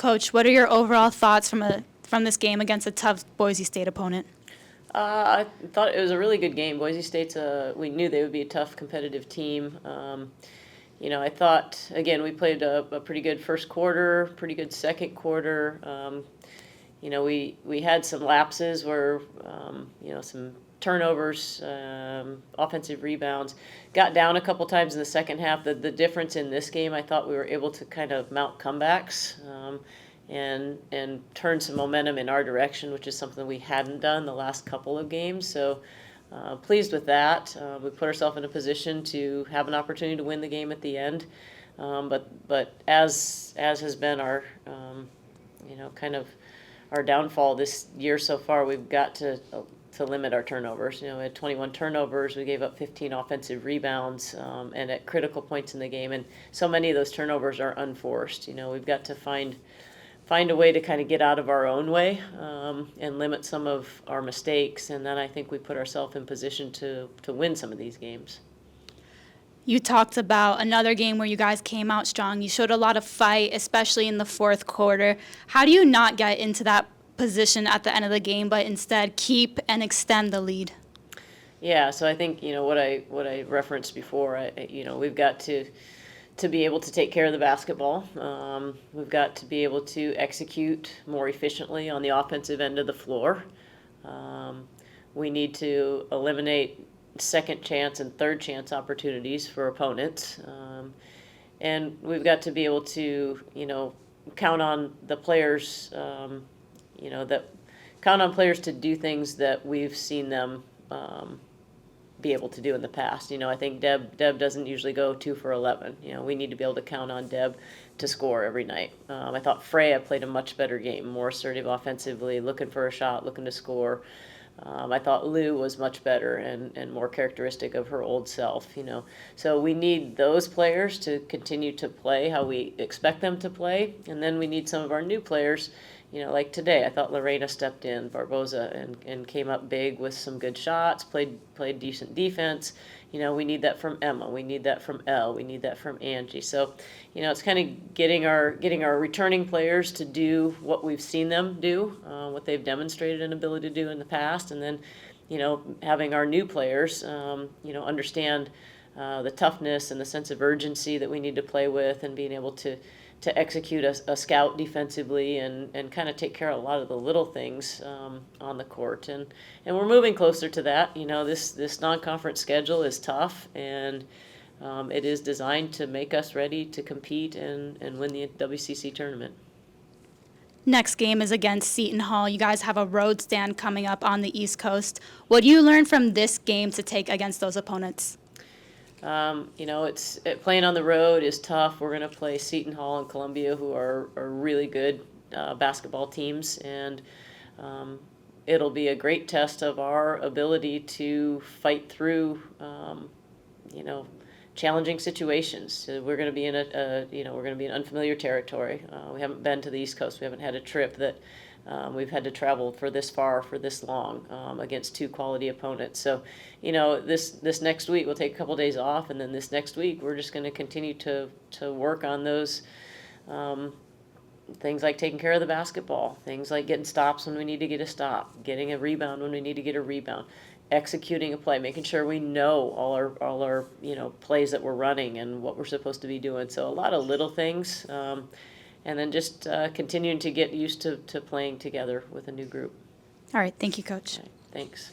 Coach, what are your overall thoughts from this game against a tough Boise State opponent? I thought it was a really good game. Boise State's we knew they would be a tough competitive team. I thought, again, we played a pretty good first quarter, pretty good second quarter. We had some lapses where, some turnovers, offensive rebounds, got down a couple times in the second half. The difference in this game, I thought we were able to kind of mount comebacks and turn some momentum in our direction, which is something we hadn't done the last couple of games. So pleased with that. We put ourselves in a position to have an opportunity to win the game at the end. But as has been our, kind of our downfall this year so far, we've got to limit our turnovers. We had 21 turnovers. We gave up 15 offensive rebounds, and at critical points in the game. And so many of those turnovers are unforced. We've got to find a way to kind of get out of our own way and limit some of our mistakes. And then I think we put ourselves in position to win some of these games. You talked about another game where you guys came out strong. You showed a lot of fight, especially in the fourth quarter. How do you not get into that position at the end of the game, but instead keep and extend the lead? Yeah, so I think what I referenced before. We've got to be able to take care of the basketball. We've got to be able to execute more efficiently on the offensive end of the floor. We need to eliminate second chance and third chance opportunities for opponents. And we've got to be able to, count on the players, count on players to do things that we've seen them be able to do in the past. I think Deb doesn't usually go 2 for 11. We need to be able to count on Deb to score every night. I thought Freya played a much better game, more assertive offensively, looking for a shot, looking to score. I thought Lou was much better and more characteristic of her old self. So we need those players to continue to play how we expect them to play, and then we need some of our new players. Like today, I thought Lorena stepped in, Barboza, and came up big with some good shots, played decent defense. We need that from Emma. We need that from Elle. We need that from Angie. So, it's kind of getting our returning players to do what we've seen them do, what they've demonstrated an ability to do in the past, and then, having our new players, understand the toughness and the sense of urgency that we need to play with, and being able to execute a scout defensively and kind of take care of a lot of the little things on the court. And we're moving closer to that. This non-conference schedule is tough, and it is designed to make us ready to compete and win the WCC tournament. Next game is against Seton Hall. You guys have a road stand coming up on the East Coast. What do you learn from this game to take against those opponents? Playing on the road is tough. We're going to play Seton Hall and Columbia, who are really good basketball teams, and it'll be a great test of our ability to fight through, challenging situations. So we're going to be in we're going to be in unfamiliar territory. We haven't been to the East Coast. We haven't had a trip that we've had to travel for this far for this long against 2 quality opponents. So, this next week we'll take a couple days off, and then this next week we're just going to continue to work on those things like taking care of the basketball, things like getting stops when we need to get a stop, getting a rebound when we need to get a rebound, executing a play, making sure we know all our plays that we're running and what we're supposed to be doing. So a lot of little things. And then just continuing to get used to playing together with a new group. All right. Thank you, Coach. Okay, thanks.